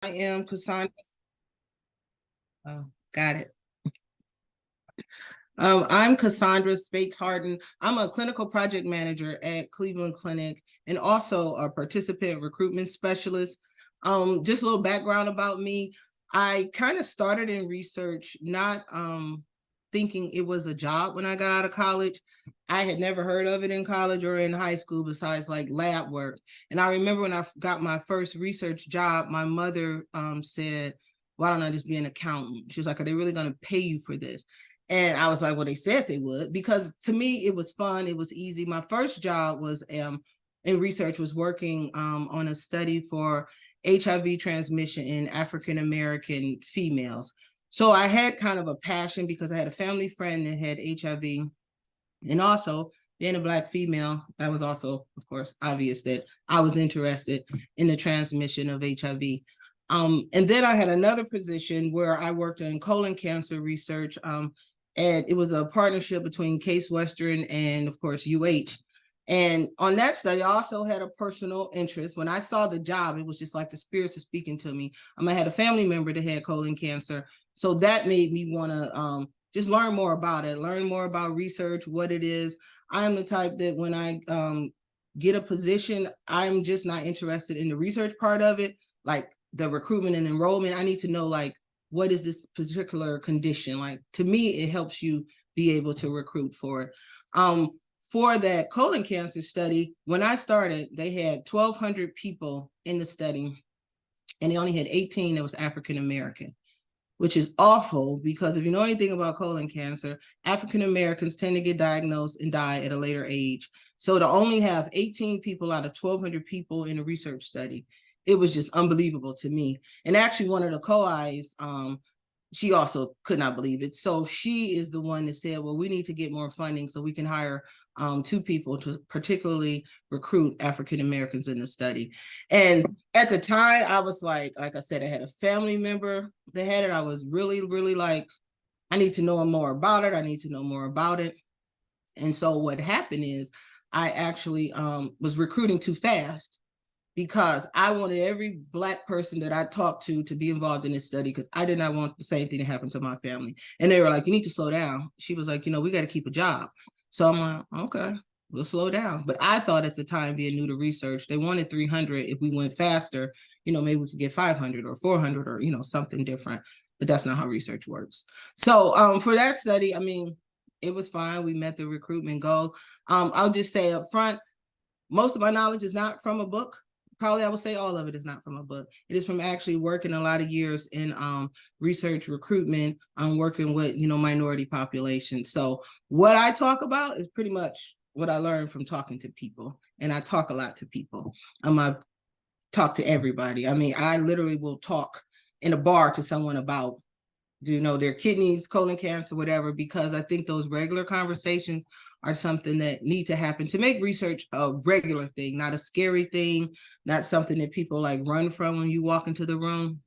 am Kassandra. Oh, got it. I'm Kassandra Spates-Harden. I'm a clinical project manager at Cleveland Clinic and also a participant recruitment specialist. Just a little background about me. I kind of started in research, not thinking it was a job when I got out of college. I had never heard of it in college or in high school besides like lab work. And I remember when I got my first research job, my mother said, why don't I just be an accountant? She was like, are they really going to pay you for this? And I was like, well, they said they would, because to me, it was fun. It was easy. My first job was in research, was working on a study for HIV transmission in African-American females. So I had kind of a passion because I had a family friend that had HIV, and also being a Black female, that was also, of course, obvious that I was interested in the transmission of HIV. And then I had another position where I worked in colon cancer research, and it was a partnership between Case Western and, of course, UH. And on that study, I also had a personal interest. When I saw the job, it was just like the spirits were speaking to me. I had a family member that had colon cancer. So that made me want to just learn more about it, learn more about research, what it is. I'm the type that when I get a position, I'm just not interested in the research part of it, like the recruitment and enrollment. I need to know, like, what is this particular condition? Like, to me, it helps you be able to recruit for it. For that colon cancer study, when I started, they had 1,200 people in the study, and they only had 18 that was African-American, which is awful because if you know anything about colon cancer, African-Americans tend to get diagnosed and die at a later age. So to only have 18 people out of 1,200 people in a research study, it was just unbelievable to me. And actually one of the co-Is, she also could not believe it. So she is the one that said, well, we need to get more funding so we can hire 2 people to particularly recruit African-Americans in the study. And at the time, I was like I said, I had a family member that had it. I was really, really like, I need to know more about it. I need to know more about it. And so what happened is I actually was recruiting too fast, because I wanted every Black person that I talked to be involved in this study, because I did not want the same thing to happen to my family. And they were like, you need to slow down. She was like, we got to keep a job. So I'm like, okay, we'll slow down. But I thought at the time, being new to research, they wanted 300. If we went faster, maybe we could get 500 or 400 or, something different. But that's not how research works. So for that study, it was fine. We met the recruitment goal. I'll just say up front, most of my knowledge is not from a book. Probably I would say all of it is not from a book. It is from actually working a lot of years in research recruitment. I'm working with, minority populations. So what I talk about is pretty much what I learned from talking to people. And I talk a lot to people. I talk to everybody. I literally will talk in a bar to someone about, their kidneys, colon cancer, whatever, because I think those regular conversations are something that need to happen to make research a regular thing, not a scary thing, not something that people like run from when you walk into the room.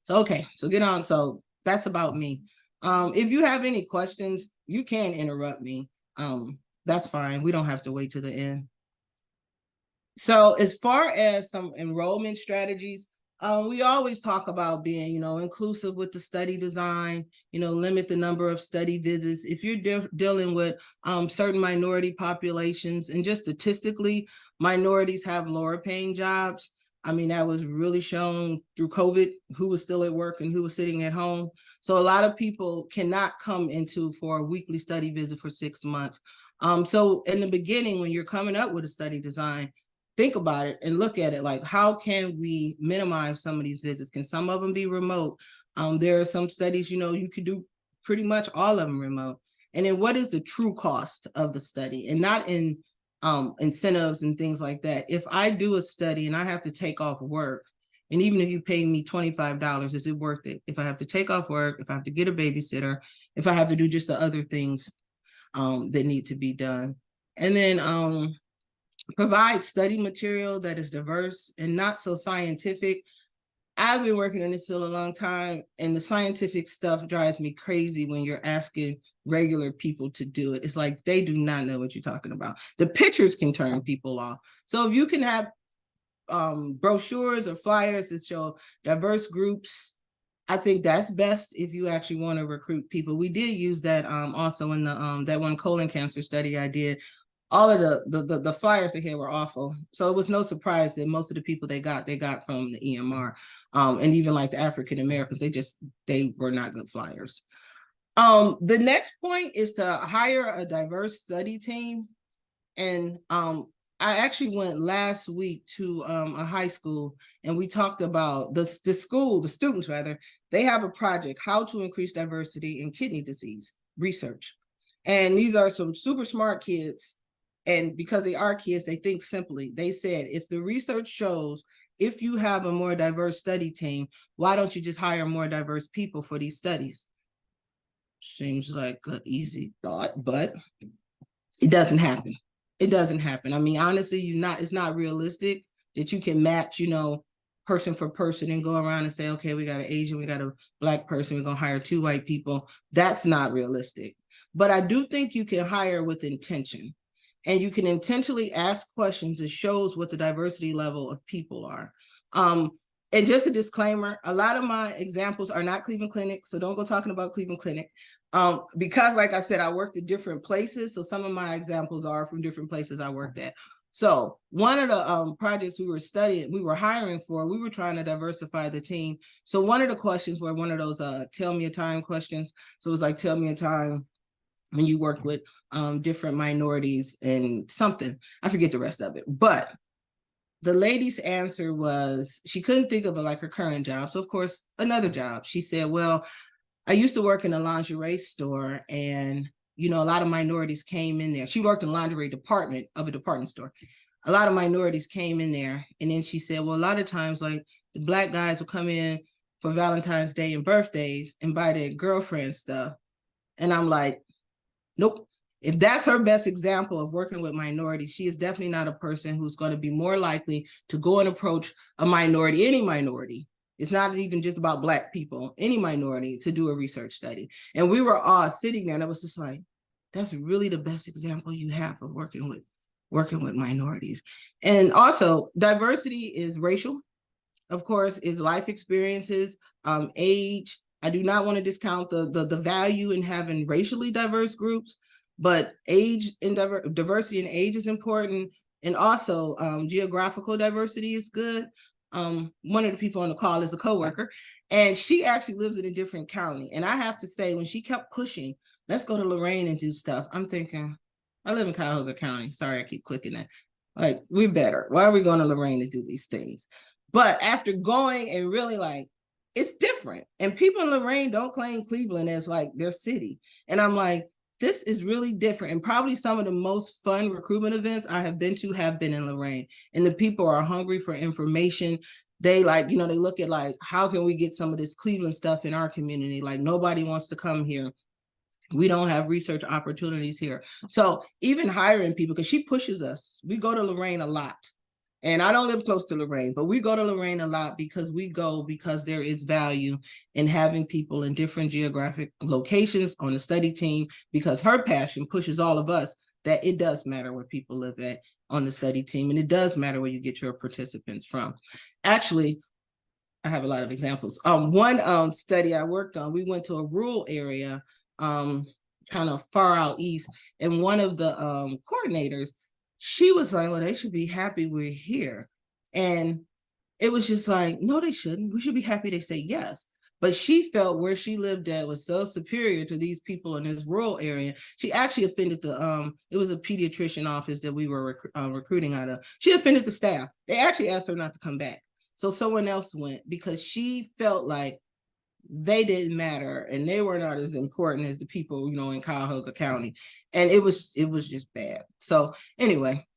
So, okay, so get on. So that's about me. If you have any questions, you can interrupt me. That's fine. We don't have to wait to the end. So as far as some enrollment strategies, we always talk about being, inclusive with the study design, limit the number of study visits. If you're dealing with certain minority populations, and just statistically, minorities have lower paying jobs. That was really shown through COVID, who was still at work and who was sitting at home. So a lot of people cannot come for a weekly study visit for 6 months. So in the beginning, when you're coming up with a study design, think about it and look at it like, how can we minimize some of these visits? Can some of them be remote? There are some studies, you could do pretty much all of them remote. And then what is the true cost of the study, and not in incentives and things like that. If I do a study and I have to take off work, and even if you pay me $25, is it worth it? If I have to take off work, if I have to get a babysitter, if I have to do just the other things that need to be done. And then provide study material that is diverse and not so scientific. I've been working in this field a long time, and the scientific stuff drives me crazy when you're asking regular people to do it. It's like they do not know what you're talking about. The pictures can turn people off. So if you can have brochures or flyers that show diverse groups. I think that's best if you actually want to recruit people. We did use that also in the that one colon cancer study I did. All of the flyers they had were awful. So it was no surprise that most of the people they got from the EMR. And even like the African Americans, they were not good flyers. The next point is to hire a diverse study team. And I actually went last week to a high school, and we talked about the students rather, they have a project, how to increase diversity in kidney disease research. And these are some super smart kids. And because they are kids, they think simply. They said, if the research shows, if you have a more diverse study team, why don't you just hire more diverse people for these studies? Seems like an easy thought, but it doesn't happen. It doesn't happen. I mean, honestly, it's not realistic that you can match, person for person and go around and say, okay, we got an Asian, we got a Black person, we're gonna hire 2 white people. That's not realistic. But I do think you can hire with intention. And you can intentionally ask questions that shows what the diversity level of people are. And just a disclaimer, a lot of my examples are not Cleveland Clinic, so don't go talking about Cleveland Clinic. Because like I said, I worked at different places, so some of my examples are from different places I worked at. So one of the projects we were hiring for, we were trying to diversify the team. So one of the questions were one of those tell me a time questions. So it was like, tell me a time when you work with different minorities and something. I forget the rest of it. But the lady's answer was, she couldn't think of her current job. So of course, another job. She said, well, I used to work in a lingerie store, and a lot of minorities came in there. She worked in the lingerie department of a department store. A lot of minorities came in there. And then she said, well, a lot of times like the Black guys will come in for Valentine's Day and birthdays and buy their girlfriend stuff. And I'm like, nope. If that's her best example of working with minorities, she is definitely not a person who's going to be more likely to go and approach a minority, any minority. It's not even just about Black people, any minority, to do a research study. And we were all sitting there, and I was just like, that's really the best example you have of working with minorities. And also, diversity is racial, of course, is life experiences, age. I do not want to discount the value in having racially diverse groups, but age and diversity in age is important. And also geographical diversity is good. One of the people on the call is a coworker, and she actually lives in a different county. And I have to say, when she kept pushing, let's go to Lorain and do stuff, I'm thinking, I live in Cuyahoga County. Sorry, I keep clicking that. Like, we're better. Why are we going to Lorain to do these things? But after going and really it's different. And people in Lorain don't claim Cleveland as like their city. And I'm like, this is really different. And probably some of the most fun recruitment events I have been to have been in Lorain. And the people are hungry for information. They they look at how can we get some of this Cleveland stuff in our community? Like, nobody wants to come here. We don't have research opportunities here. So even hiring people, because she pushes us, we go to Lorain a lot. And I don't live close to Lorain, but we go to Lorain a lot because there is value in having people in different geographic locations on the study team, because her passion pushes all of us that it does matter where people live at on the study team. And it does matter where you get your participants from. Actually, I have a lot of examples. One study I worked on, we went to a rural area, kind of far out east, and one of the coordinators, she was like, well, they should be happy we're here. And it was just like, no, they shouldn't. We should be happy they say yes. But she felt where she lived at was so superior to these people in this rural area. She actually offended it was a pediatrician office that we were recruiting out of. She offended the staff. They actually asked her not to come back. So someone else went because she felt like they didn't matter and they were not as important as the people, in Cuyahoga County. And it was just bad. So anyway,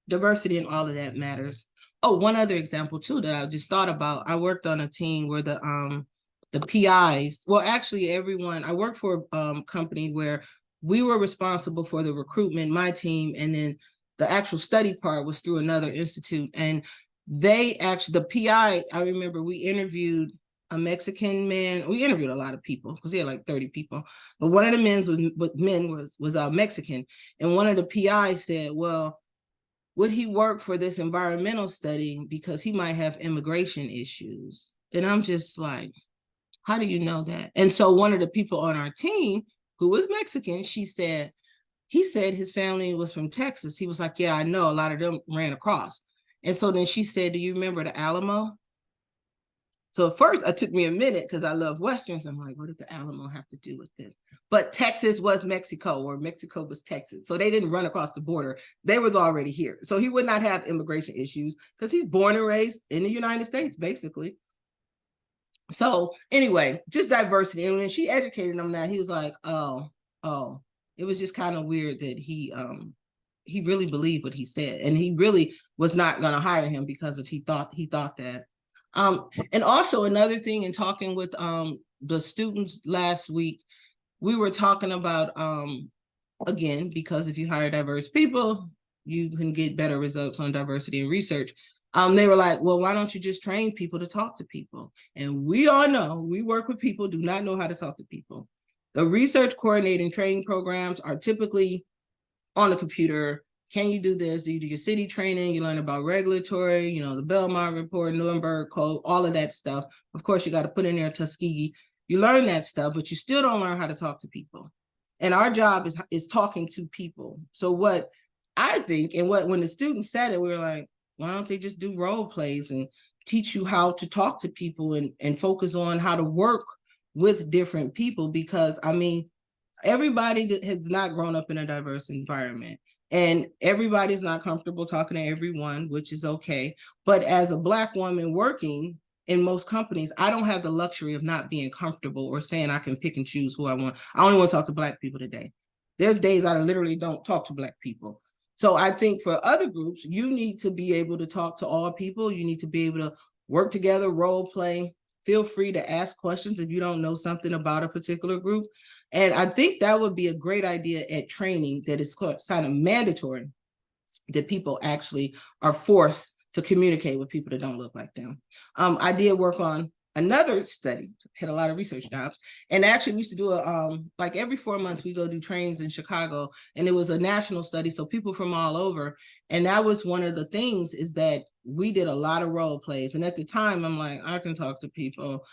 diversity and all of that matters. Oh, one other example too that I just thought about. I worked on a team where the PIs, well, actually everyone, I worked for a company where we were responsible for the recruitment, my team, and then the actual study part was through another institute. And the PI, I remember we interviewed a Mexican man. We interviewed a lot of people because he had like 30 people, but one of the men was Mexican. And one of the PIs said, well, would he work for this environmental study because he might have immigration issues? And I'm just like, how do you know that? And so one of the people on our team who was Mexican, he said his family was from Texas. He was like, yeah, I know, a lot of them ran across. And so then she said, do you remember the Alamo? So at first it took me a minute because I love Westerns. I'm like, what did the Alamo have to do with this? But Texas was Mexico, or Mexico was Texas. So they didn't run across the border. They was already here. So he would not have immigration issues because he's born and raised in the United States, basically. So anyway, just diversity. And when she educated him that, he was like, oh, it was just kind of weird that he really believed what he said. And he really was not going to hire him because he thought that. And also another thing, in talking with the students last week, we were talking about, again, because if you hire diverse people, you can get better results on diversity and research. They were like, well, why don't you just train people to talk to people? And we all know, we work with people, do not know how to talk to people. The research coordinating training programs are typically on the computer. Can you do this? Do you do your city training? You learn about regulatory, the Belmont report, Nuremberg Code, all of that stuff. Of course, you got to put in there Tuskegee. You learn that stuff, but you still don't learn how to talk to people. And our job is talking to people. So what I think, and when the students said it, we were like, why don't they just do role plays and teach you how to talk to people and focus on how to work with different people? Because I mean, everybody that has not grown up in a diverse environment, and everybody's not comfortable talking to everyone, which is okay. But as a Black woman working in most companies, I don't have the luxury of not being comfortable or saying I can pick and choose who I want. I only want to talk to Black people today. There's days I literally don't talk to Black people. So I think for other groups, you need to be able to talk to all people. You need to be able to work together, role play. Feel free to ask questions if you don't know something about a particular group. And I think that would be a great idea at training, that is kind of mandatory, that people actually are forced to communicate with people that don't look like them. I did work on another study, had a lot of research jobs, and actually we used to do like every 4 months we go do trainings in Chicago, and it was a national study, so people from all over. And that was one of the things, is that we did a lot of role plays. And at the time I'm like, I can talk to people,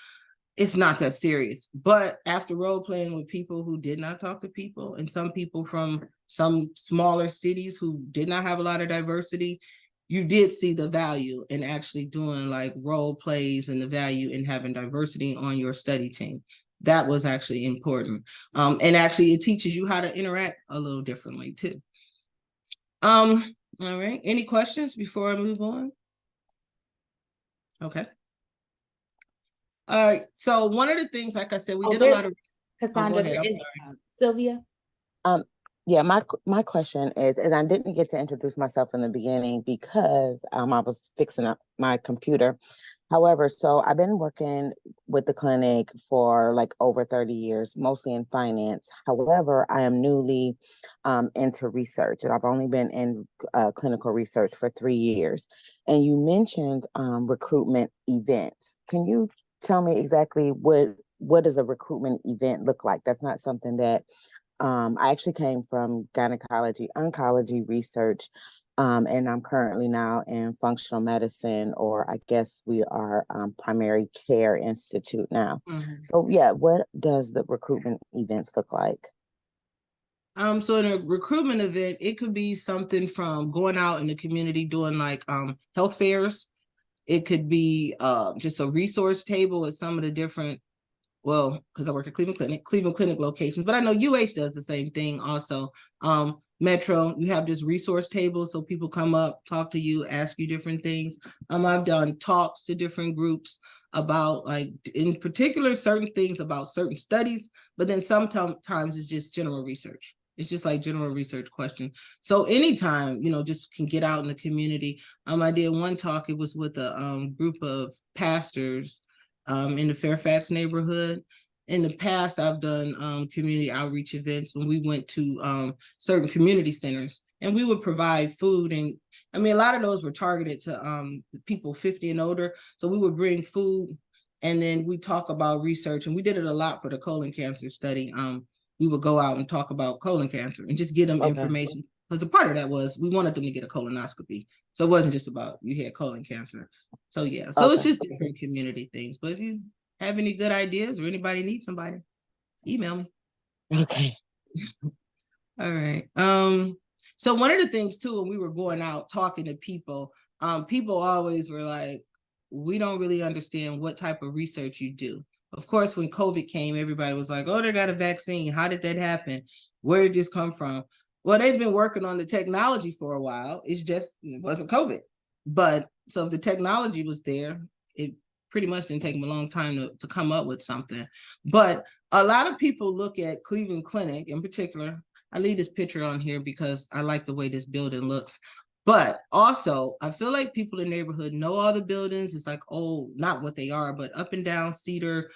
it's not that serious. But after role playing with people who did not talk to people, and some people from some smaller cities who did not have a lot of diversity, you did see the value in actually doing like role plays, and the value in having diversity on your study team. That was actually important. And actually it teaches you how to interact a little differently too. All right, any questions before I move on? Okay. All right, so one of the things, like I said, we did a lot of. Kassandra, there is Sylvia. Yeah, my question is, and I didn't get to introduce myself in the beginning because I was fixing up my computer. However, so I've been working with the clinic for like over 30 years, mostly in finance. However, I am newly into research, and I've only been in clinical research for 3 years. And you mentioned recruitment events. Can you tell me exactly what does a recruitment event look like? That's not something that I actually came from gynecology, oncology research, and I'm currently now in functional medicine, or I guess we are primary care institute now. Mm-hmm. So yeah, what does the recruitment events look like? So in a recruitment event, it could be something from going out in the community doing like health fairs. It could be just a resource table at some of the different, well, because I work at Cleveland Clinic locations, but I know UH does the same thing also. Metro, you have this resource table, so people come up, talk to you, ask you different things. I've done talks to different groups about, like, in particular, certain things about certain studies, but then sometimes it's just general research. It's just like general research questions. So anytime, just can get out in the community. I did one talk, it was with a group of pastors in the Fairfax neighborhood. In the past, I've done community outreach events when we went to certain community centers, and we would provide food. And I mean, a lot of those were targeted to people 50 and older. So we would bring food, and then we talk about research. And we did it a lot for the colon cancer study. We would go out and talk about colon cancer and just get them information. because the part of that was we wanted them to get a colonoscopy. So it wasn't just about you had colon cancer. So yeah, so it's just different community things. But if you have any good ideas or anybody needs somebody, email me. Okay. All right. So one of the things too, when we were going out talking to people, people always were like, we don't really understand what type of research you do. Of course, when COVID came, everybody was like, oh, they got a vaccine. How did that happen? Where did this come from? Well, they've been working on the technology for a while. It wasn't COVID. But so if the technology was there, it pretty much didn't take them a long time to come up with something. But a lot of people look at Cleveland Clinic in particular. I leave this picture on here because I like the way this building looks. But also, I feel like people in the neighborhood know all the buildings. It's like, oh, not what they are, but up and down Cedar,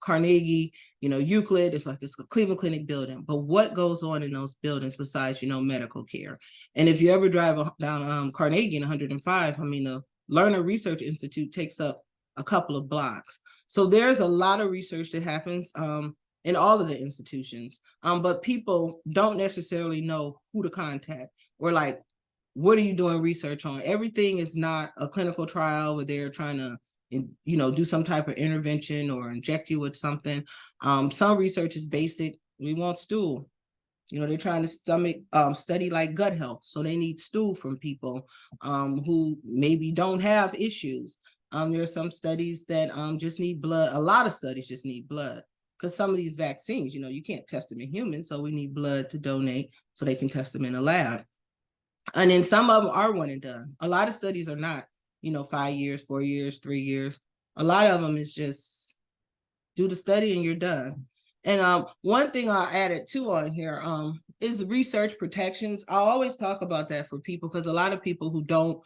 Carnegie, Euclid. It's like it's a Cleveland Clinic building. But what goes on in those buildings besides, medical care? And if you ever drive down Carnegie in 105, the Lerner Research Institute takes up a couple of blocks. So there's a lot of research that happens in all of the institutions, but people don't necessarily know who to contact or like, what are you doing research on? Everything is not a clinical trial where they're trying to, do some type of intervention or inject you with something. Some research is basic. We want stool. They're trying to study like gut health. So they need stool from people who maybe don't have issues. There are some studies that just need blood. A lot of studies just need blood because some of these vaccines, you can't test them in humans. So we need blood to donate so they can test them in a lab. And then some of them are one and done. A lot of studies are not, 5 years, 4 years, 3 years. A lot of them is just do the study and you're done. And one thing I added too on here is the research protections. I always talk about that for people because a lot of people who don't,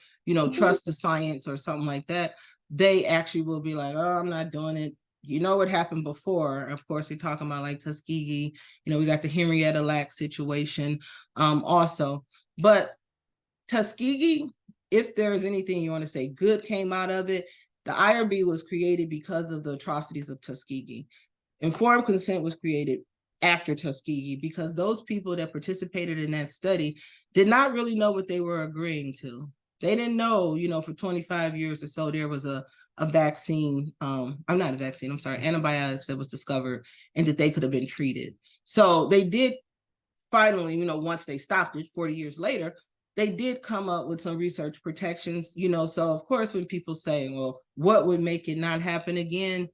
trust the science or something like that, they actually will be like, oh, I'm not doing it. You know what happened before. Of course, we're talking about like Tuskegee. We got the Henrietta Lacks situation also. But Tuskegee, if there's anything you want to say good came out of it, the IRB was created because of the atrocities of Tuskegee. Informed consent was created after Tuskegee because those people that participated in that study did not really know what they were agreeing to. They didn't know, for 25 years or so, there was a vaccine, antibiotics that was discovered and that they could have been treated. So they did finally, once they stopped it 40 years later, they did come up with some research protections, so of course, when people say, well, what would make it not happen again?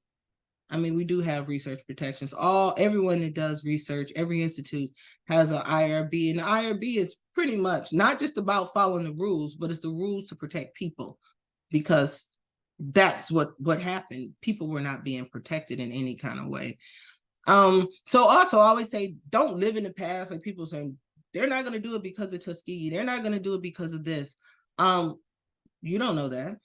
We do have research protections. Everyone that does research, every institute has an IRB, and the IRB is pretty much not just about following the rules, but it's the rules to protect people because that's what happened. People were not being protected in any kind of way. So also I always say, don't live in the past. Like people saying, they're not going to do it because of Tuskegee. They're not going to do it because of this. You don't know that.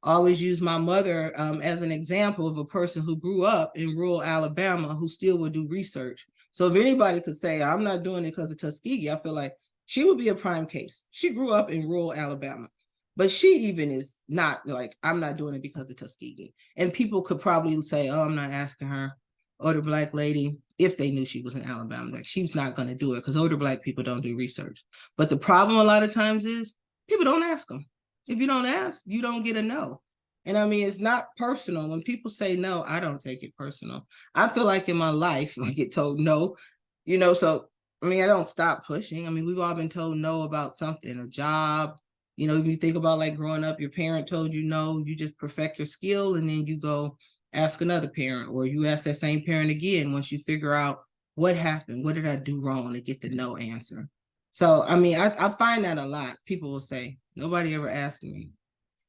I always use my mother as an example of a person who grew up in rural Alabama who still would do research. So if anybody could say, I'm not doing it because of Tuskegee, I feel like she would be a prime case. She grew up in rural Alabama, but she even is not like, I'm not doing it because of Tuskegee. And people could probably say, oh, I'm not asking her. Older Black lady, if they knew she was in Alabama, like she's not going to do it because older Black people don't do research. But the problem a lot of times is people don't ask them. If you don't ask, you don't get a no. And it's not personal. When people say no, I don't take it personal. I feel like in my life, I get told no, so, I don't stop pushing. We've all been told no about something, a job. If you think about like growing up, your parent told you no, you just perfect your skill and then you go ask another parent, or you ask that same parent again once you figure out what happened, what did I do wrong to get the no answer. So I find that a lot. People will say nobody ever asked me,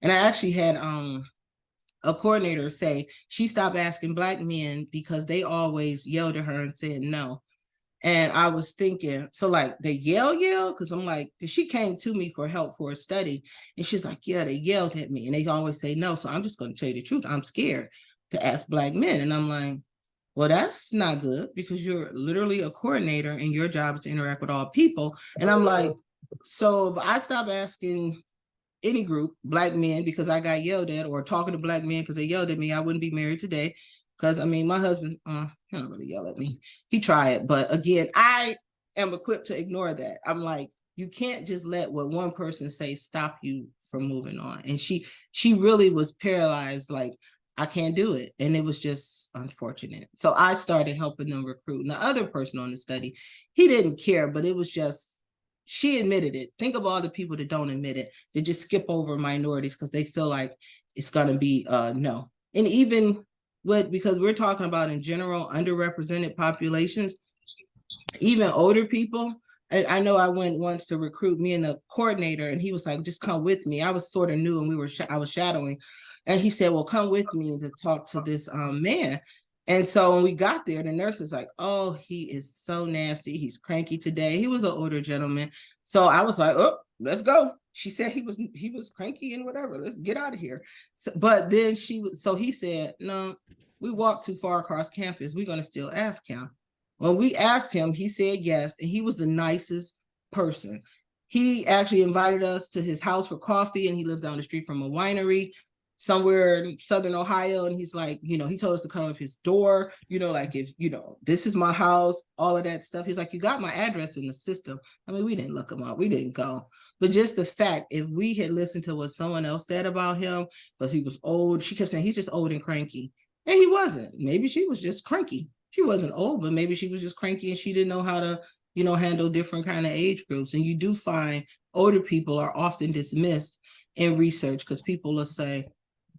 and I actually had a coordinator say she stopped asking Black men because they always yelled at her and said no. And I was thinking, so like they yell, because I'm like, because she came to me for help for a study, and she's like, yeah, they yelled at me, and they always say no. So I'm just going to tell you the truth. I'm scared to ask Black men. And I'm like, well, that's not good because you're literally a coordinator and your job is to interact with all people. And I'm like, so if I stop asking any group, Black men, because I got yelled at, or talking to Black men because they yelled at me, I wouldn't be married today. Because my husband, he don't really yell at me. He tried, but again, I am equipped to ignore that. I'm like, you can't just let what one person say stop you from moving on. And she really was paralyzed, like, I can't do it. And it was just unfortunate. So I started helping them recruit. And the other person on the study, he didn't care, but it was just, she admitted it. Think of all the people that don't admit it. They just skip over minorities because they feel like it's going to be no. And even because we're talking about in general underrepresented populations, even older people. I know I went once to recruit me and the coordinator, and he was like, just come with me. I was sort of new, and I was shadowing. And he said, well, come with me to talk to this man. And so when we got there, the nurse was like, oh, he is so nasty. He's cranky today. He was an older gentleman. So I was like, oh, let's go. She said he was cranky and whatever. Let's get out of here. So, but then he said, no, we walked too far across campus. We're going to still ask him. When we asked him, he said yes, and he was the nicest person. He actually invited us to his house for coffee, and he lived down the street from a winery somewhere in Southern Ohio. And he's like, he told us to cut off his door, like, if, this is my house, all of that stuff. He's like, you got my address in the system. I mean, we didn't look him up. We didn't go. But just the fact, if we had listened to what someone else said about him, because he was old, she kept saying he's just old and cranky. And he wasn't. Maybe she was just cranky. She wasn't old, but maybe she was just cranky and she didn't know how to, handle different kind of age groups. And you do find older people are often dismissed in research because people will say,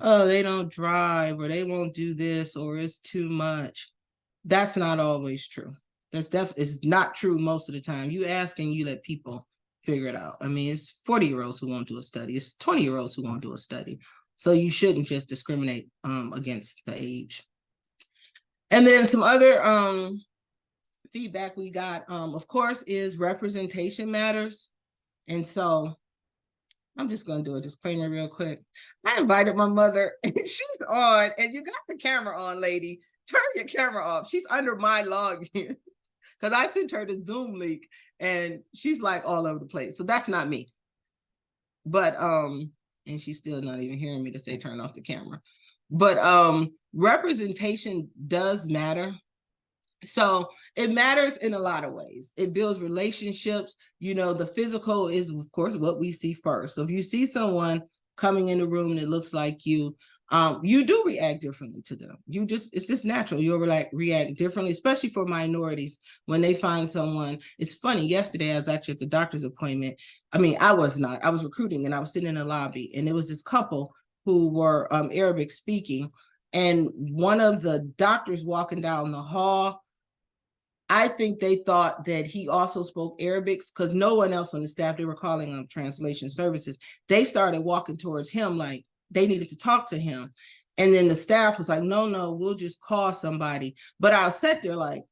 oh, they don't drive, or they won't do this, or it's too much. That's not always true. It's not true most of the time. You ask and you let people figure it out. I mean, it's 40-year-olds who won't do a study. It's 20-year-olds who won't do a study. So you shouldn't just discriminate against the age. And then some other feedback we got, of course, is representation matters. And so I'm just going to do a disclaimer real quick. I invited my mother, and she's on, and you got the camera on, lady. Turn your camera off. She's under my login because I sent her the Zoom link, and she's like all over the place. So that's not me. But, and she's still not even hearing me to say turn off the camera. But representation does matter. So it matters in a lot of ways. It builds relationships. The physical is, of course, what we see first. So if you see someone coming in the room that looks like you do react differently to them. It's just natural. You'll react differently, especially for minorities when they find someone. It's funny. Yesterday, I was actually at the doctor's appointment. I mean, I was recruiting, and I was sitting in the lobby, and there was this couple who were Arabic speaking. And one of the doctors walking down the hall, I think they thought that he also spoke Arabic because no one else on the staff, they were calling on translation services. They started walking towards him like they needed to talk to him. And then the staff was like, no, we'll just call somebody. But I sat there like,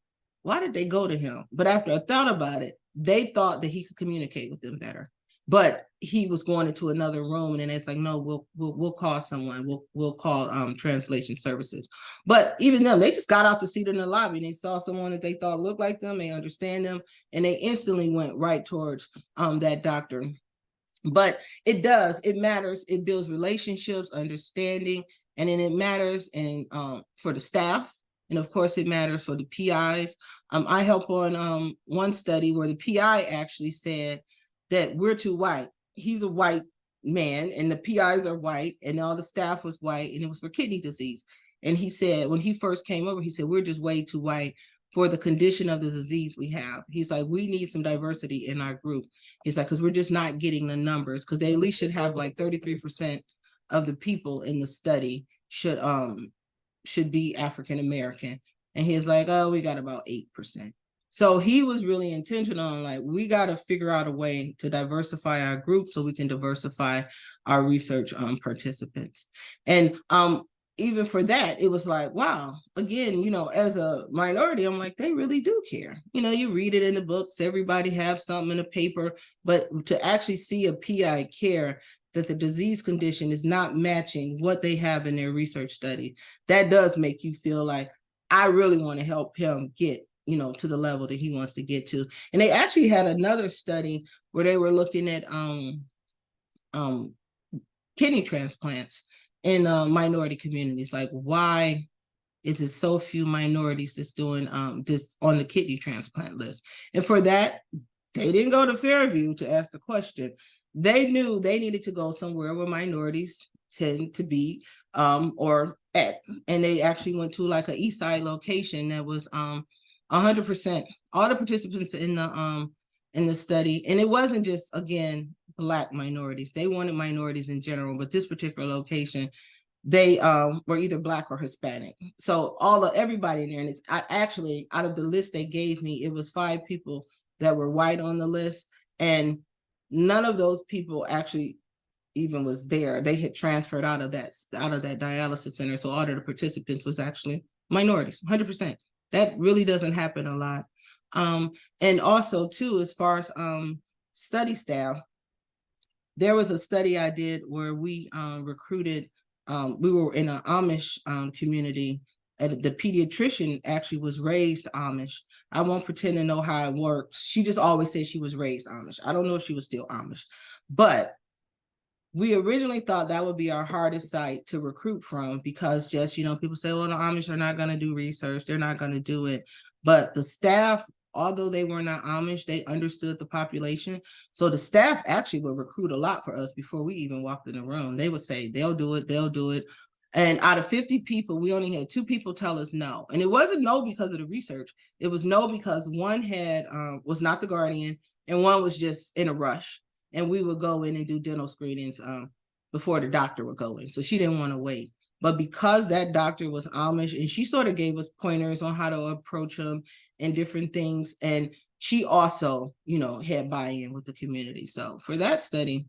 why did they go to him? But after I thought about it, they thought that he could communicate with them better. But he was going into another room, and it's like, no, we'll call someone. We'll call translation services. But even them, they just got out the seat in the lobby, and they saw someone that they thought looked like them, they understand them, and they instantly went right towards that doctor. But it matters. It builds relationships, understanding, and then it matters for the staff. And of course, it matters for the PIs. I help on one study where the PI actually said that we're too white. He's a white man, and the PIs are white, and all the staff was white, and it was for kidney disease. And he said, when he first came over, he said, we're just way too white for the condition of the disease we have. He's like, we need some diversity in our group. He's like, because we're just not getting the numbers, because they at least should have like 33% of the people in the study should be African-American. And he's like, oh, we got about 8%. So he was really intentional on like, we got to figure out a way to diversify our group so we can diversify our research participants. And even for that, it was like, wow, again, as a minority, I'm like, they really do care. You read it in the books, everybody have something in the paper, but to actually see a PI care that the disease condition is not matching what they have in their research study, that does make you feel like, I really want to help him get to the level that he wants to get to. And they actually had another study where they were looking at kidney transplants in minority communities. Like, why is it so few minorities that's doing this on the kidney transplant list? And for that, They didn't go to Fairview to ask the question. They knew they needed to go somewhere where minorities tend to be or at. And they actually went to like an East Side location that was 100% all the participants in the study. And it wasn't just, again, Black minorities. They wanted minorities in general, but this particular location, they were either Black or Hispanic. So everybody in there, and it's actually, out of the list they gave me, it was 5 people that were white on the list, and none of those people actually even was there. They had transferred out of that dialysis center. So all of the participants was actually minorities, 100%. That really doesn't happen a lot. And also too, as far as study staff, there was a study I did where we recruited, we were in an Amish community, and the pediatrician actually was raised Amish. I won't pretend to know how it works. She just always said she was raised Amish. I don't know if she was still Amish, but we originally thought that would be our hardest site to recruit from, because just, people say, well, the Amish are not going to do research. They're not going to do it. But the staff, although they were not Amish, they understood the population. So the staff actually would recruit a lot for us before we even walked in the room. They would say, they'll do it, they'll do it. And out of 50 people, we only had 2 people tell us no. And it wasn't no because of the research. It was no because one was not the guardian, and one was just in a rush. And we would go in and do dental screenings before the doctor would go in. So she didn't want to wait. But because that doctor was Amish, and she sort of gave us pointers on how to approach them and different things. And she also, had buy-in with the community. So for that study,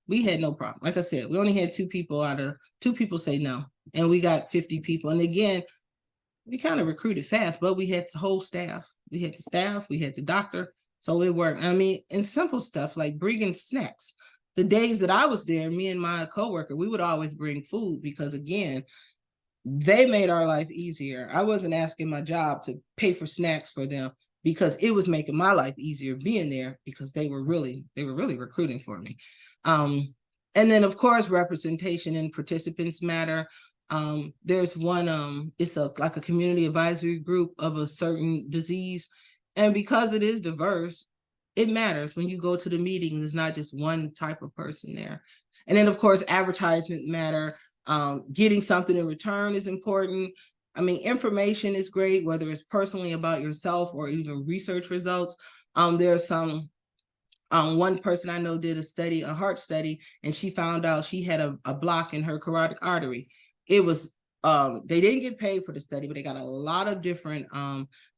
we had no problem. Like I said, we only had 2 people out of 2 people say no. And we got 50 people. And again, we kind of recruited fast, but we had the whole staff. We had the staff, we had the doctor. So it worked. I mean, and simple stuff like bringing snacks. The days that I was there, me and my coworker, we would always bring food because, again, they made our life easier. I wasn't asking my job to pay for snacks for them because it was making my life easier being there, because they were really recruiting for me. And then, of course, representation and participants matter. There's one, it's like a community advisory group of a certain disease. And because it is diverse, it matters when you go to the meetings. It's not just one type of person there. And then, of course, advertisement matter. Getting something in return is important. I mean, information is great, whether it's personally about yourself or even research results. There's some, one person I know did a heart study, and she found out she had a block in her carotid artery. It was, they didn't get paid for the study, but they got a lot of different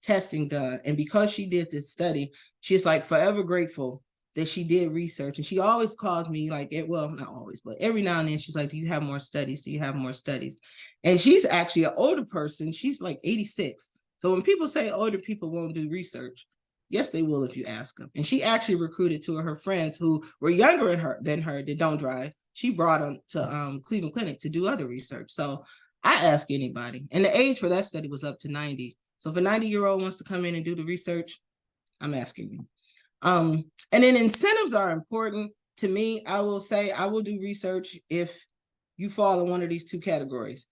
testing done. And because she did this study, she's like forever grateful that she did research. And she always calls me like, well, not always, but every now and then she's like, do you have more studies? Do you have more studies? And she's actually an older person. She's like 86. So when people say older people won't do research, yes, they will if you ask them. And she actually recruited 2 of her friends who were younger than her that don't drive. She brought them to Cleveland Clinic to do other research. So I ask anybody. And the age for that study was up to 90. So if a 90-year-old wants to come in and do the research, I'm asking you. And then incentives are important to me. I will say I will do research if you fall in one of these 2 categories.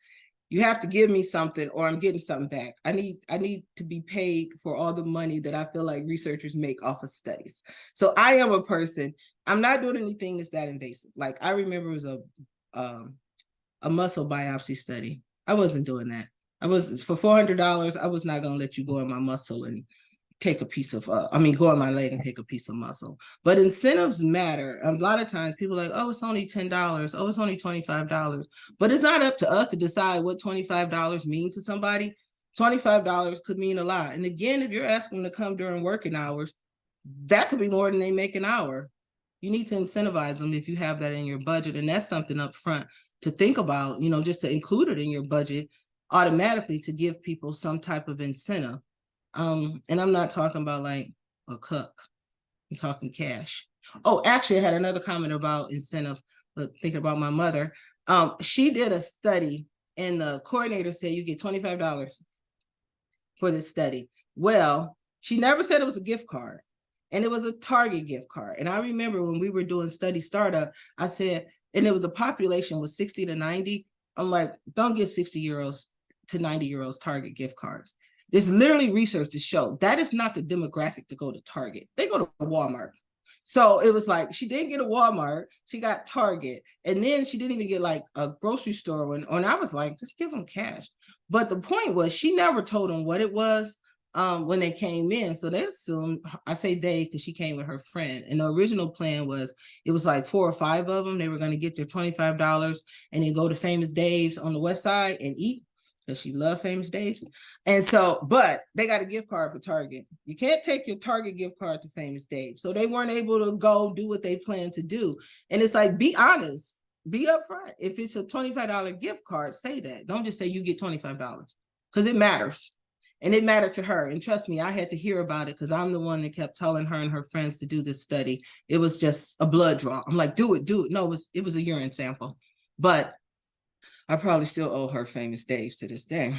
You have to give me something or I'm getting something back. I need to be paid for all the money that I feel like researchers make off of studies. So I am a person, I'm not doing anything that's that invasive. Like I remember it was a muscle biopsy study. I wasn't doing that. I was, for $400, I was not going to let you go in my muscle and take a piece of, go on my leg and take a piece of muscle. But incentives matter. A lot of times people are like, oh, it's only $10. Oh, it's only $25. But it's not up to us to decide what $25 means to somebody. $25 could mean a lot. And again, if you're asking them to come during working hours, that could be more than they make an hour. You need to incentivize them if you have that in your budget. And that's something up front to think about, just to include it in your budget automatically to give people some type of incentive. And I'm not talking about like a cup. I'm talking cash. Oh, actually, I had another comment about incentives. Look, thinking about my mother. She did a study, and the coordinator said you get $25 for this study. Well, she never said it was a gift card, and it was a Target gift card. And I remember when we were doing study startup, I said, and it was the population was 60 to 90. I'm like, don't give 60 euros to 90-year-olds Target gift cards. There's literally research to show that is not the demographic to go to Target. They go to Walmart. So it was like, she didn't get a Walmart, she got Target. And then she didn't even get like a grocery store one. And I was like, just give them cash. But the point was, she never told them what it was when they came in. So they assumed, I say they, because she came with her friend. And the original plan was, it was like 4 or 5 of them. They were going to get their $25 and then go to Famous Dave's on the West Side and eat, because she loved Famous Dave's. And so, but they got a gift card for Target. You can't take your Target gift card to Famous Dave's. So they weren't able to go do what they planned to do. And it's like, be honest, be upfront. If it's a $25 gift card, say that. Don't just say you get $25, because it matters. And it mattered to her. And trust me, I had to hear about it, because I'm the one that kept telling her and her friends to do this study. It was just a blood draw. I'm like, do it, do it. No, it was a urine sample. But I probably still owe her Famous Dave's to this day.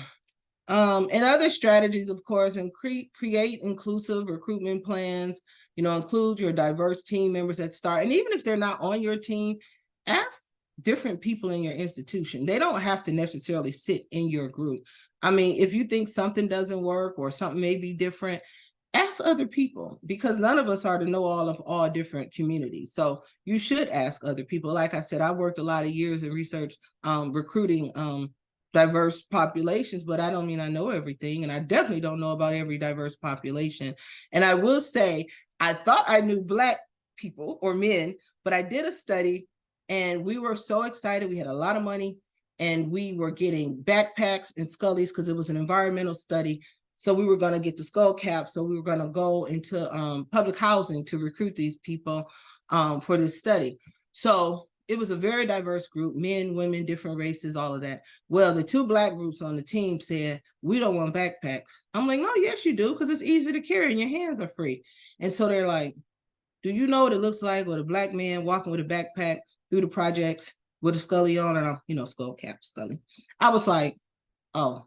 And other strategies, of course, and create inclusive recruitment plans, include your diverse team members at start. And even if they're not on your team, ask different people in your institution. They don't have to necessarily sit in your group. I mean, if you think something doesn't work or something may be different, ask other people, because none of us are to know all of all different communities. So you should ask other people. Like I said, I worked a lot of years in research, recruiting diverse populations, but I don't mean I know everything. And I definitely don't know about every diverse population. And I will say, I thought I knew Black people or men, but I did a study and we were so excited. We had a lot of money and we were getting backpacks and scullies because it was an environmental study. So we were going to get the skull cap. So we were going to go into public housing to recruit these people for this study. So it was a very diverse group, men, women, different races, all of that. Well, the 2 Black groups on the team said, we don't want backpacks. I'm like, no, yes, you do, because it's easy to carry and your hands are free. And so they're like, do you know what it looks like with a Black man walking with a backpack through the projects with a scully on and a, skull cap scully? I was like, oh.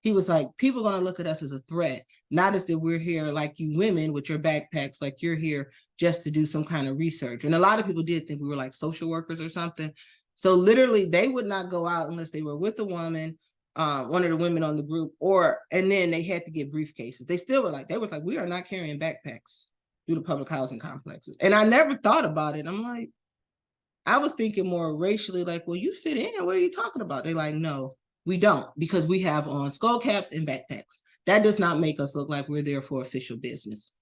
He was like, people are going to look at us as a threat, not as that we're here like you women with your backpacks, like you're here just to do some kind of research. And a lot of people did think we were like social workers or something. So literally they would not go out unless they were with a woman, one of the women on the group, and then they had to get briefcases. They were like, we are not carrying backpacks through the public housing complexes. And I never thought about it. I'm like, I was thinking more racially, like, well, you fit in. What are you talking about? They're like, no. We don't, because we have on skull caps and backpacks. That does not make us look like we're there for official business.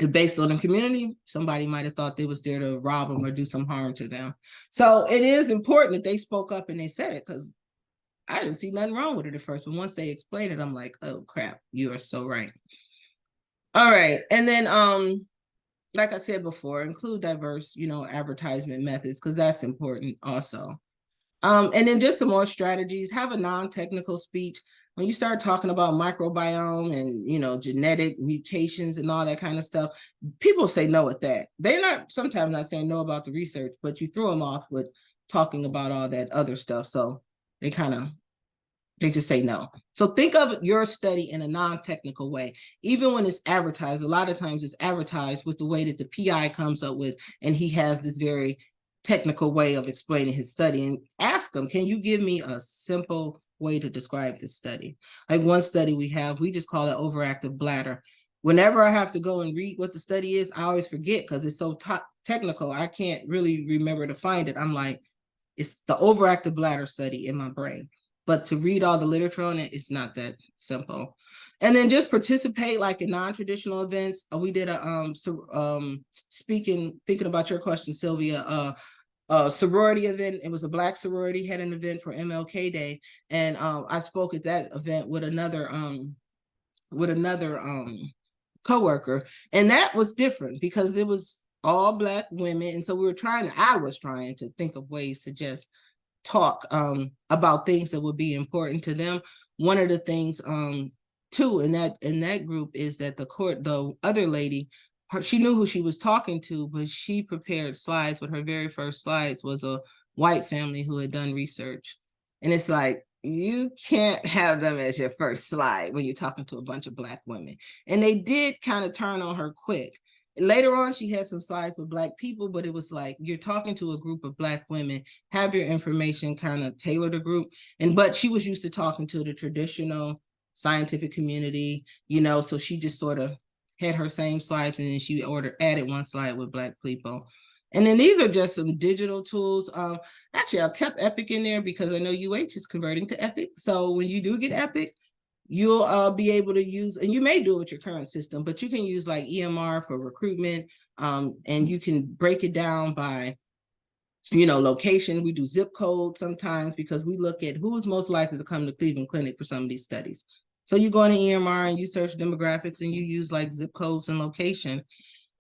And based on the community, somebody might have thought they was there to rob them or do some harm to them. So it is important that they spoke up and they said it, because I didn't see nothing wrong with it at first. But once they explained it, I'm like, oh crap, you are so right. All right. And then like I said before, include diverse, advertisement methods, because that's important also. And then just some more strategies. Have a non-technical speech. When you start talking about microbiome and, genetic mutations and all that kind of stuff, people say no at that. They're sometimes not saying no about the research, but you throw them off with talking about all that other stuff. So they just say no. So think of your study in a non-technical way. Even when it's advertised, a lot of times it's advertised with the way that the PI comes up with, and he has this very technical way of explaining his study. And ask them, can you give me a simple way to describe this study? Like one study we just call it overactive bladder. Whenever I have to go and read what the study is, I always forget because it's so technical. I can't really remember to find it. I'm like, it's the overactive bladder study in my brain. But to read all the literature on it, it's not that simple. And then just participate like in non-traditional events. We did a thinking about your question, Sylvia, a sorority event. It was a Black sorority had an event for MLK Day, and I spoke at that event with another coworker, and that was different because it was all Black women, and so I was trying to think of ways to just talk about things that would be important to them. One of the things too in that group is that the other lady, she knew who she was talking to, but she prepared slides. But her very first slides was a white family who had done research. And it's like, you can't have them as your first slide when you're talking to a bunch of Black women. And they did kind of turn on her quick. Later on, she had some slides with Black people, but it was like, you're talking to a group of Black women, have your information kind of tailor the group. But she was used to talking to the traditional scientific community, so she just sort of had her same slides, and then she added one slide with Black people. And then these are just some digital tools. Actually, I kept Epic in there because I know UH is converting to Epic. So when you do get Epic, you'll be able to use, and you may do it with your current system, but you can use like EMR for recruitment, and you can break it down by location. We do zip code sometimes because we look at who is most likely to come to Cleveland Clinic for some of these studies. So you go into EMR and you search demographics and you use like zip codes and location.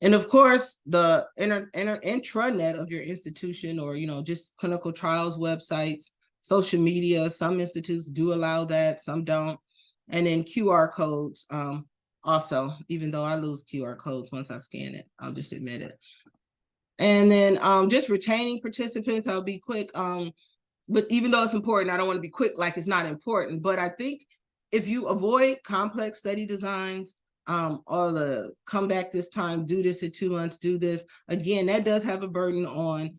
And of course, the intranet of your institution, or, just clinical trials websites, social media. Some institutes do allow that, some don't. And then QR codes also, even though I lose QR codes once I scan it, I'll just admit it. And then just retaining participants, I'll be quick. But even though it's important, I don't want to be quick like it's not important. But I think if you avoid complex study designs, or the come back this time, do this in 2 months, do this, again, that does have a burden on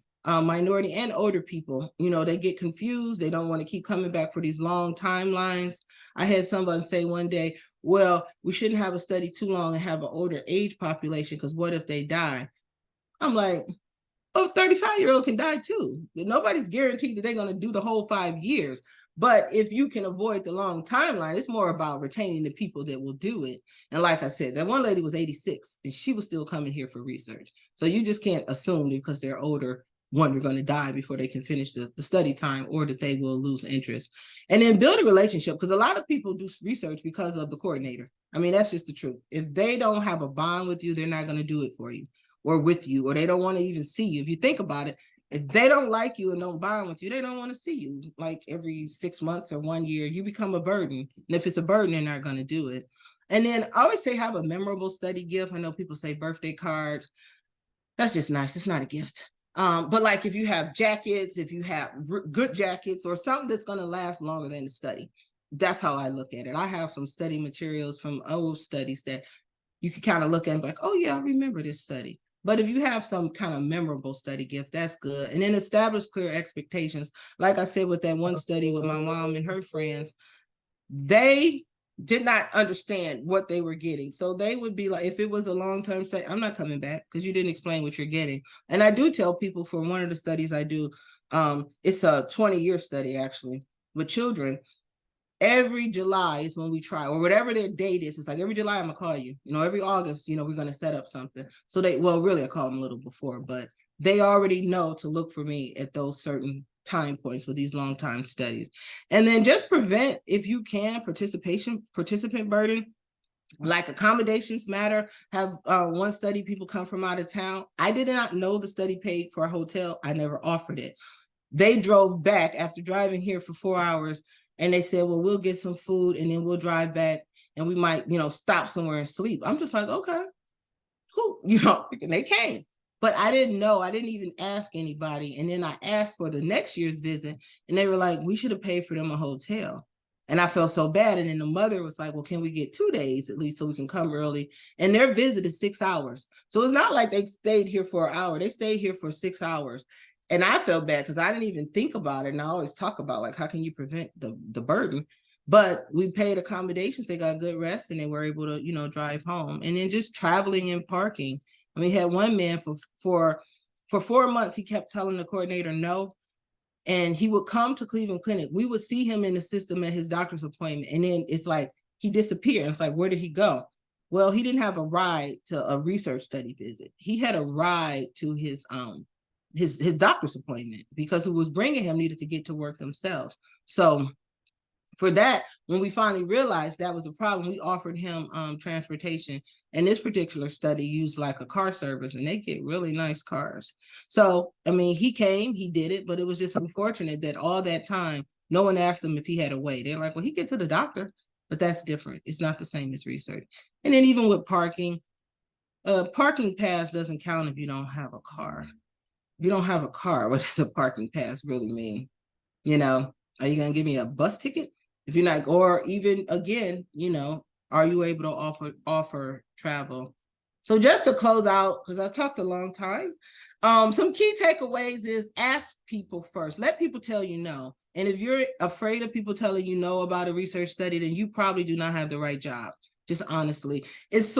minority and older people. They get confused. They don't want to keep coming back for these long timelines. I had someone say one day, well, we shouldn't have a study too long and have an older age population, because what if they die? I'm like, oh, 35-year-old can die too. Nobody's guaranteed that they're going to do the whole 5 years. But if you can avoid the long timeline, it's more about retaining the people that will do it. And like I said, that one lady was 86 and she was still coming here for research. So you just can't assume because they're older, one, they're going to die before they can finish the study time, or that they will lose interest. And then build a relationship, because a lot of people do research because of the coordinator. I mean, that's just the truth. If they don't have a bond with you, they're not going to do it for you or with you, or they don't want to even see you. If you think about it, if they don't like you and don't bond with you, they don't want to see you. Like every 6 months or 1 year, you become a burden. And if it's a burden, they're not going to do it. And then I always say have a memorable study gift. I know people say birthday cards. That's just nice. It's not a gift. But like if you have jackets, if you have good jackets or something that's going to last longer than the study, that's how I look at it. I have some study materials from old studies that you can kind of look at and be like, oh yeah, I remember this study. But if you have some kind of memorable study gift, that's good. And then establish clear expectations. Like I said, with that one study with my mom and her friends, they did not understand what they were getting. So they would be like, if it was a long-term study, I'm not coming back because you didn't explain what you're getting. And I do tell people for one of the studies I do, it's a 20-year study actually with children. Every July is when we try, or whatever their date is. It's like every July I'm gonna call you. Every August, we're gonna set up something. So really I call them a little before, but they already know to look for me at those certain time points for these long time studies. And then just prevent, if you can, participant burden. Like accommodations matter. Have one study, people come from out of town. I did not know the study paid for a hotel. I never offered it. They drove back after driving here for 4 hours. And they said, well, we'll get some food and then we'll drive back and we might, stop somewhere and sleep. I'm just like, okay, cool. And they came. But I didn't know. I didn't even ask anybody. And then I asked for the next year's visit and they were like, we should have paid for them a hotel. And I felt so bad. And then the mother was like, well, can we get 2 days at least so we can come early? And their visit is 6 hours. So it's not like they stayed here for an hour. They stayed here for 6 hours. And I felt bad because I didn't even think about it. And I always talk about like, how can you prevent the burden? But we paid accommodations. They got good rest and they were able to, drive home. And then just traveling and parking. I mean, we had one man for 4 months, he kept telling the coordinator no. And he would come to Cleveland Clinic. We would see him in the system at his doctor's appointment. And then it's like, he disappeared. It's like, where did he go? Well, he didn't have a ride to a research study visit. He had a ride to his doctor's appointment because who was bringing him needed to get to work themselves. So for that, when we finally realized that was a problem, we offered him transportation. And this particular study used like a car service and they get really nice cars. So, I mean, he came, he did it, but it was just unfortunate that all that time, no one asked him if he had a way. They're like, well, he get to the doctor, but that's different. It's not the same as research. And then even with parking pass doesn't count if you don't have a car. You don't have a car, what does a parking pass really mean? Are you going to give me a bus ticket? If you're not, or even again, are you able to offer travel? So just to close out, because I talked a long time, some key takeaways is ask people first. Let people tell you no. And if you're afraid of people telling you no about a research study, then you probably do not have the right job. Just honestly, it's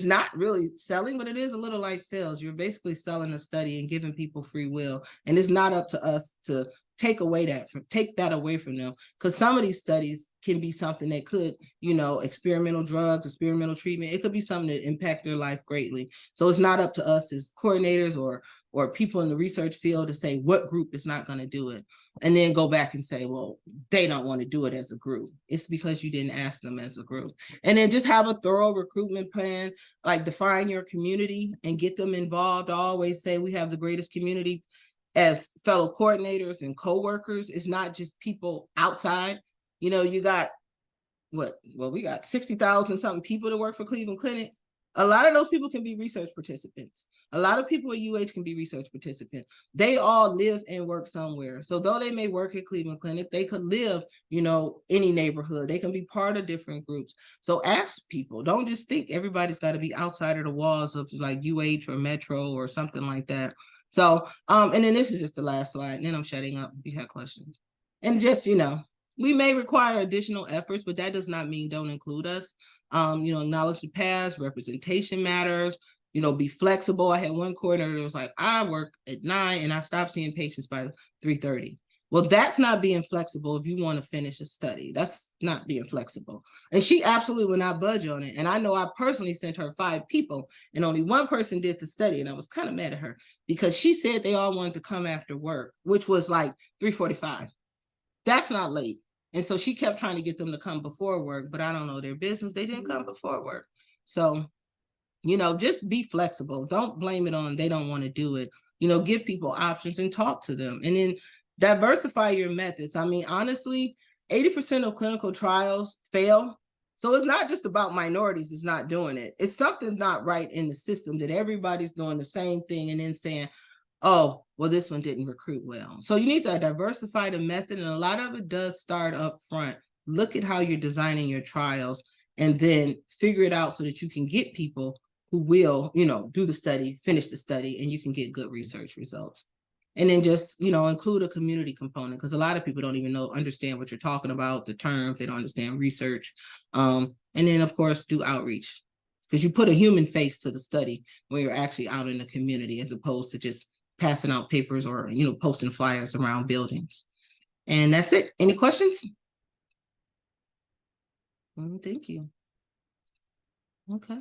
not really selling, but it is a little like sales. You're basically selling a study and giving people free will. And it's not up to us to take that away from them, because some of these studies can be something that could, experimental drugs, experimental treatment. It could be something that impact their life greatly. So it's not up to us as coordinators or people in the research field to say what group is not going to do it and then go back and say, well, they don't want to do it as a group. It's because you didn't ask them as a group. And then just have a thorough recruitment plan, like define your community and get them involved. I always say we have the greatest community as fellow coordinators and co-workers. It's not just people outside. You got we got 60,000 something people that work for Cleveland Clinic. A lot of those people can be research participants. A lot of people at UH can be research participants. They all live and work somewhere. So though they may work at Cleveland Clinic, they could live, any neighborhood. They can be part of different groups. So ask people. Don't just think everybody's got to be outside of the walls of like UH or Metro or something like that. So, and then this is just the last slide, and then I'm shutting up if you have questions. And just, we may require additional efforts, but that does not mean don't include us. Acknowledge the past, representation matters, be flexible. I had one coordinator that was like, I work at 9 and I stopped seeing patients by 3:30. Well, that's not being flexible if you want to finish a study. That's not being flexible. And she absolutely will not budge on it. And I know I personally sent her 5 people and only one person did the study. And I was kind of mad at her because she said they all wanted to come after work, which was like 3:45. That's not late. And so she kept trying to get them to come before work, but I don't know their business. They didn't come before work. So, just be flexible. Don't blame it on they don't want to do it. Give people options and talk to them. And then diversify your methods. I mean, honestly, 80% of clinical trials fail. So it's not just about minorities is not doing it. It's something not right in the system that everybody's doing the same thing and then saying, oh, well, this one didn't recruit well. So you need to diversify the method. And a lot of it does start up front. Look at how you're designing your trials and then figure it out so that you can get people who will, do the study, finish the study, and you can get good research results. And then just, include a community component, because a lot of people don't even understand what you're talking about, the terms, they don't understand research. And then, of course, do outreach, because you put a human face to the study when you're actually out in the community as opposed to just passing out papers or, posting flyers around buildings. And that's it. Any questions? Thank you. Okay.